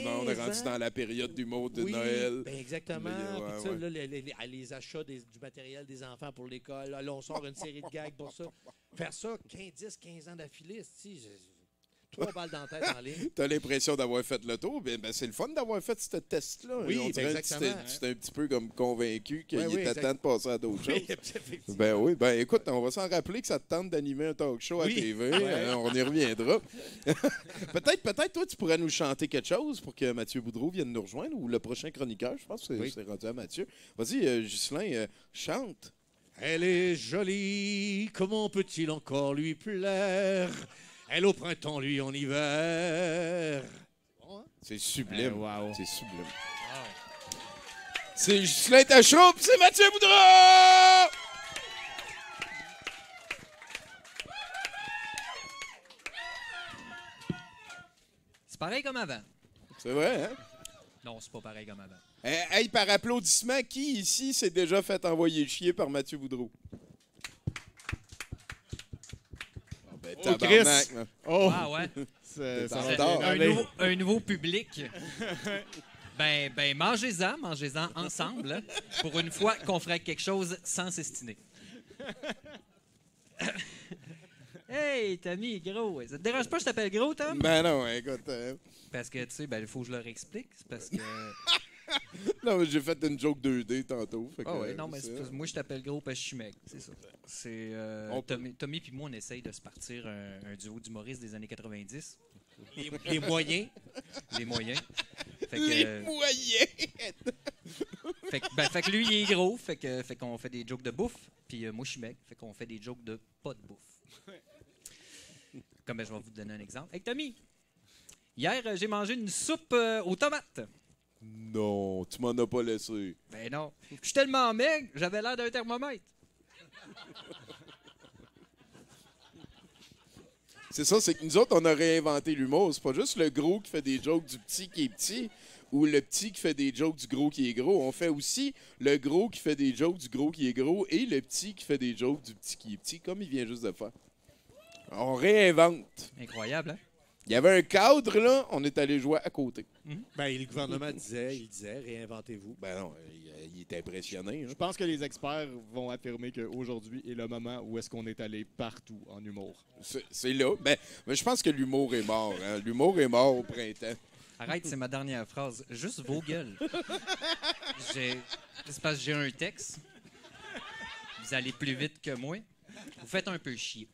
Non, on est rendu dans la période d'humour de Noël. Ben exactement. Ouais, Puis ouais. ça, là, les achats du matériel des enfants pour l'école. Là, on sort une série de gags pour ça. Faire ça 10-15 ans d'affilée, tu sais, 3 balles dans la tête en ligne. T'as l'impression d'avoir fait le tour. Ben, c'est le fun d'avoir fait ce test-là. Oui, on dirait que exactement. tu t'es un petit peu comme convaincu qu'il Oui, était temps de passer à d'autres choses. Effectivement. Ben oui, ben écoute, on va s'en rappeler que ça te tente d'animer un talk show à Oui. TV. Ouais. On y reviendra. peut-être, toi, tu pourrais nous chanter quelque chose pour que Mathieu Boudreau vienne nous rejoindre, ou le prochain chroniqueur, je pense que c'est rendu à Mathieu. Vas-y, Ghislain, chante. Elle est jolie, comment peut-il encore lui plaire? Elle au printemps, lui en hiver. Bon, hein? C'est sublime. Wow. C'est sublime. C'est Ghislain Tachereau, puis c'est Mathieu Boudreau! C'est pareil comme avant. C'est vrai, hein? Non, c'est pas pareil comme avant. Hey, par applaudissement, qui ici s'est déjà fait envoyer chier par Mathieu Boudreau? Ben, tabarnak, là. Oh! Ah ouais? Ça T'en va dors. bien un, aller. un nouveau public. Ben, mangez-en ensemble. Hein, pour une fois qu'on ferait quelque chose sans s'estiner. Hey, Tommy, gros. Ça te dérange pas que je t'appelle gros, Tom? Ben non, écoute. Parce que, tu sais, il faut que je leur explique. C'est parce que... Non, mais j'ai fait une joke 2D tantôt. Fait que, Ah ouais, non, mais c'est- moi, je t'appelle gros parce que je suis mec. C'est ça. C'est, On peut- Tommy puis moi, on essaye de se partir un duo d'humoristes des années 90. Les moyens. Les moyens. Fait que, Les moyens! fait que lui, il est gros. Fait qu'on fait des jokes de bouffe. Puis moi, je suis mec. Fait qu'on fait des jokes de pas de bouffe. Comme je vais vous donner un exemple. Hey, Tommy, hier, j'ai mangé une soupe aux tomates. Non, tu m'en as pas laissé. Ben non. Je suis tellement maigre, j'avais l'air d'un thermomètre. C'est ça, c'est que nous autres, on a réinventé l'humour. C'est pas juste le gros qui fait des jokes du petit qui est petit ou le petit qui fait des jokes du gros qui est gros. On fait aussi le gros qui fait des jokes du gros qui est gros et le petit qui fait des jokes du petit qui est petit, comme il vient juste de faire. On réinvente. Incroyable, hein? Il y avait un cadre, là, on est allé jouer à côté. Ben, le gouvernement disait, réinventez-vous. Ben non, il est impressionné. Hein. Je pense que les experts vont affirmer qu'aujourd'hui est le moment où est-ce qu'on est allé partout en humour. C'est là. Ben, mais je pense que l'humour est mort. Hein. L'humour est mort au printemps. Arrête, c'est ma dernière phrase. Juste vos gueules. C'est parce que j'ai un texte. Vous allez plus vite que moi. Vous faites un peu chier.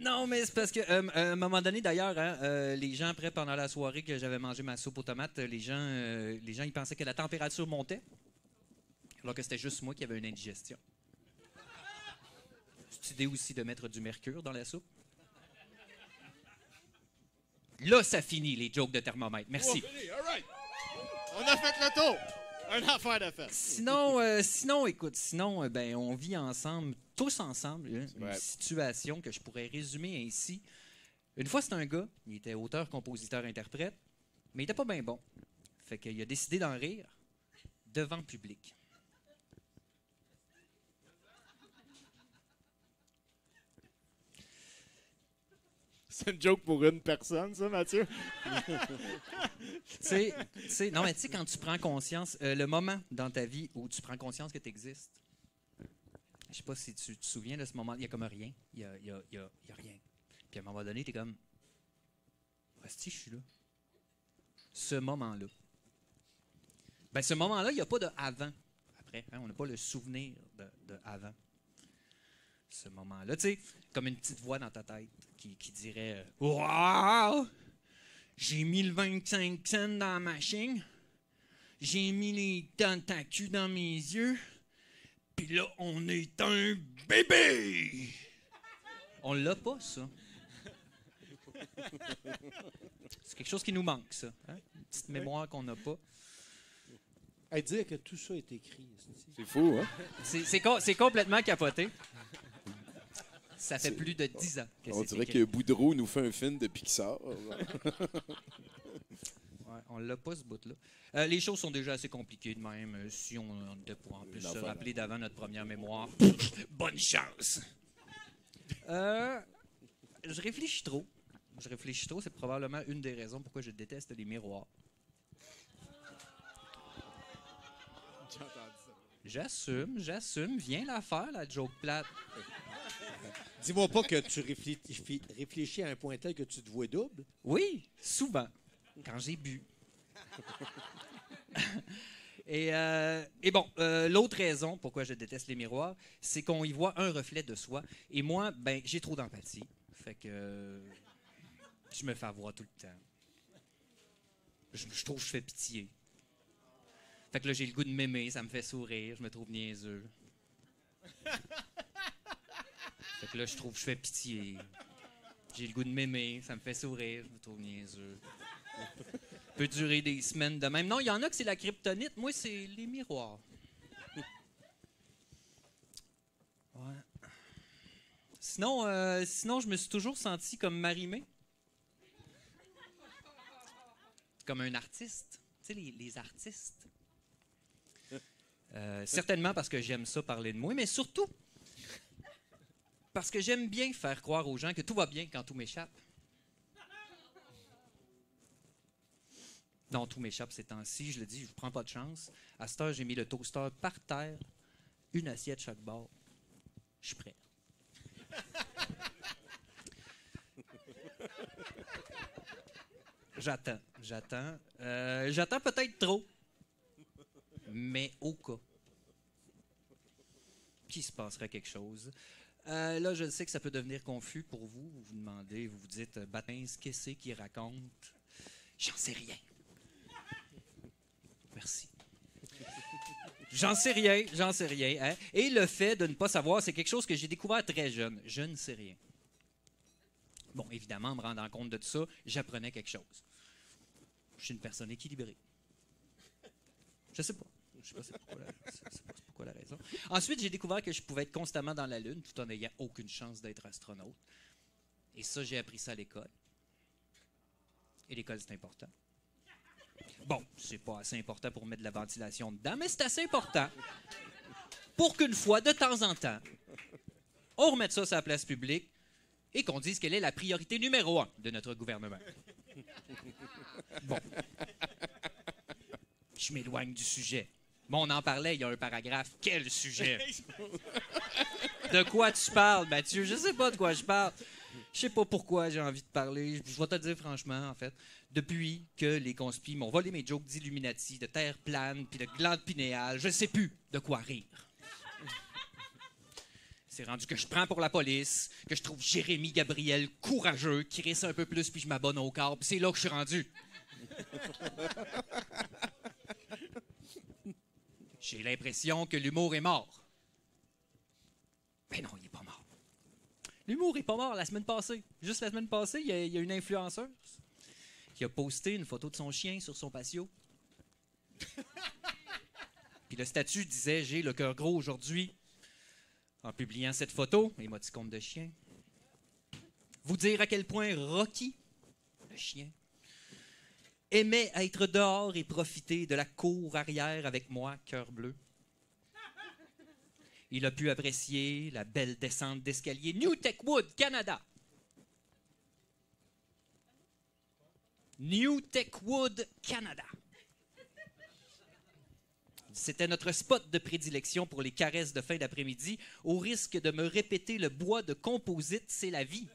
Non, mais c'est parce que, à un moment donné, d'ailleurs, hein, les gens, après, pendant la soirée que j'avais mangé ma soupe aux tomates, les gens ils pensaient que la température montait, alors que c'était juste moi qui avais une indigestion. C'est idée aussi de mettre du mercure dans la soupe. Là, ça finit, les jokes de thermomètre. Merci. On a fait le tour! Un affaire de fait. Sinon, écoute, ben, on vit ensemble, tous ensemble, hein, une Ouais. situation que je pourrais résumer ainsi. Une fois, c'était un gars, il était auteur, compositeur, interprète, mais il était pas bien bon. Fait qu'il a décidé d'en rire devant le public. C'est une joke pour une personne, ça, Mathieu? Tu sais, non, mais tu sais, quand tu prends conscience, le moment dans ta vie où tu prends conscience que tu existes, je sais pas si tu te souviens de ce moment, il y a comme rien. Il y a rien. Puis à un moment donné, tu es comme, si je suis là. Ce moment-là. Ben, ce moment-là, il n'y a pas de avant. Après, hein, on n'a pas le souvenir de avant. Ce moment-là, tu sais, comme une petite voix dans ta tête qui dirait Wow! J'ai mis le 25 cents dans la machine. J'ai mis les tentacules dans mes yeux. Puis là, on est un bébé! On l'a pas, ça. C'est quelque chose qui nous manque, ça. Hein? Une petite mémoire qu'on n'a pas. Hey, dire que tout ça est écrit. C'est fou, hein? C'est complètement capoté. Ça fait plus de 10 ans que On c'est dirait écrit. que Boudreau nous fait un film de Pixar. Ouais, on l'a pas, ce bout-là. Les choses sont déjà assez compliquées de même. Si on était pour en plus se rappeler d'avant notre première mémoire, bonne chance! Je réfléchis trop. C'est probablement une des raisons pourquoi je déteste les miroirs. J'ai entendu ça. J'assume. Viens la faire, la joke plate. Dis-moi pas que tu réfléchis à un point tel que tu te vois double. Oui, souvent, quand j'ai bu. Et bon, l'autre raison pourquoi je déteste les miroirs, c'est qu'on y voit un reflet de soi. Et moi, ben, j'ai trop d'empathie. Fait que je me fais avoir tout le temps. Je trouve que je fais pitié. Fait que là, j'ai le goût de m'aimer, ça me fait sourire, je me trouve niaiseux. Fait que là, je trouve que je fais pitié. J'ai le goût de m'aimer, ça me fait sourire, je me trouve niaiseux. Peut durer des semaines de même. Non, il y en a que c'est la kryptonite. Moi, c'est les miroirs. Ouais. Sinon, je me suis toujours senti comme Marie-Mé. Comme un artiste. Tu sais, les artistes. Certainement parce que j'aime ça parler de moi, mais surtout parce que j'aime bien faire croire aux gens que tout va bien quand tout m'échappe. Non, tout m'échappe ces temps-ci. Je le dis, je ne prends pas de chance. À cette heure, j'ai mis le toaster par terre, une assiette chaque bord. Je suis prêt. J'attends. J'attends peut-être trop. Mais au cas qu'il se passerait quelque chose. Là, je sais que ça peut devenir confus pour vous. Vous vous demandez, vous vous dites, Batins, qu'est-ce qu'il raconte? J'en sais rien. Merci. J'en sais rien. Hein? Et le fait de ne pas savoir, c'est quelque chose que j'ai découvert très jeune. Je ne sais rien. Bon, évidemment, en me rendant compte de tout ça, j'apprenais quelque chose. Je suis une personne équilibrée. Je sais pas. Je sais pas pourquoi la raison. Ensuite, j'ai découvert que je pouvais être constamment dans la Lune tout en n'ayant aucune chance d'être astronaute. Et ça, j'ai appris ça à l'école. Et l'école, c'est important. Bon, c'est pas assez important pour mettre de la ventilation dedans, mais c'est assez important pour qu'une fois, de temps en temps, on remette ça sur la place publique et qu'on dise quelle est la priorité numéro 1 de notre gouvernement. Bon. Je m'éloigne du sujet. Bon, on en parlait, il y a un paragraphe. Quel sujet? De quoi tu parles, Mathieu? Je sais pas de quoi je parle. Je sais pas pourquoi j'ai envie de parler. Je vais te dire franchement, en fait, depuis que les conspis m'ont volé mes jokes d'Illuminati, de terre plane, puis de glande pinéale, je sais plus de quoi rire. C'est rendu que je prends pour la police, que je trouve Jérémy Gabriel courageux, qui risse un peu plus, puis je m'abonne au corps, puis c'est là que je suis rendu. J'ai l'impression que l'humour est mort. Ben non, il n'est pas mort. L'humour est pas mort la semaine passée. Juste la semaine passée, il y a une influenceuse qui a posté une photo de son chien sur son patio. Puis le statut disait « J'ai le cœur gros aujourd'hui ». En publiant cette photo, émoticône de chien. Vous dire à quel point Rocky, le chien, aimait être dehors et profiter de la cour arrière avec moi, cœur bleu. Il a pu apprécier la belle descente d'escalier New Techwood, Canada. New Techwood, Canada. C'était notre spot de prédilection pour les caresses de fin d'après-midi, au risque de me répéter le bois de composite, c'est la vie.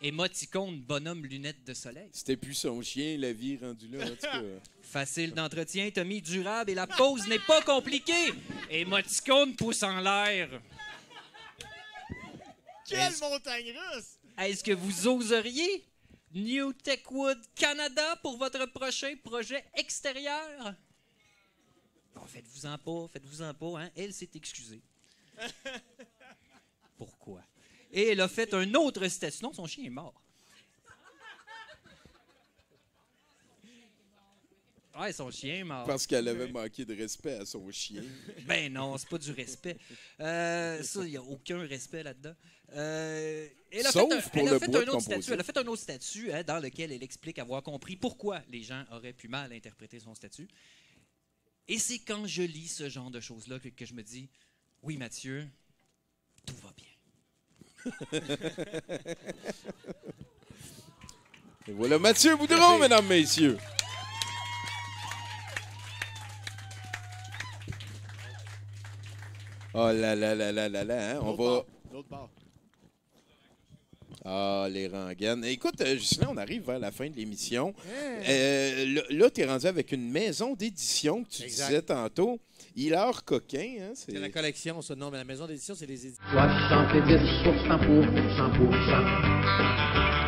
Émoticône, bonhomme, lunettes de soleil. C'était plus son chien, la vie rendue là, en tout cas. Facile d'entretien, Tommy, durable et la pause n'est pas compliquée. Émoticône, pouce en l'air. Quelle montagne russe! Est-ce que vous oseriez New Techwood Canada pour votre prochain projet extérieur? Bon, faites-vous-en pas, hein? Elle s'est excusée. Pourquoi? Et elle a fait un autre statut. Non, son chien est mort. Ouais, son chien est mort. Parce qu'elle avait manqué de respect à son chien. Ben non, c'est pas du respect. Ça, il n'y a aucun respect là-dedans. Elle a fait un autre statut hein, dans lequel elle explique avoir compris pourquoi les gens auraient pu mal interpréter son statut. Et c'est quand je lis ce genre de choses-là que je me dis « Oui, Mathieu, tout va bien. Et voilà Mathieu Boudreau, mesdames, messieurs. Oh là là là là là là, hein? On va... L'autre bord. Ah, les rengaines. Écoute, Ghislain, on arrive vers la fin de l'émission. Là, tu es rendu avec une maison d'édition que tu disais tantôt. Hilaire Coquin. Hein, C'est la collection, ça. Non, mais la maison d'édition, c'est les éditions. 70 pour 100%.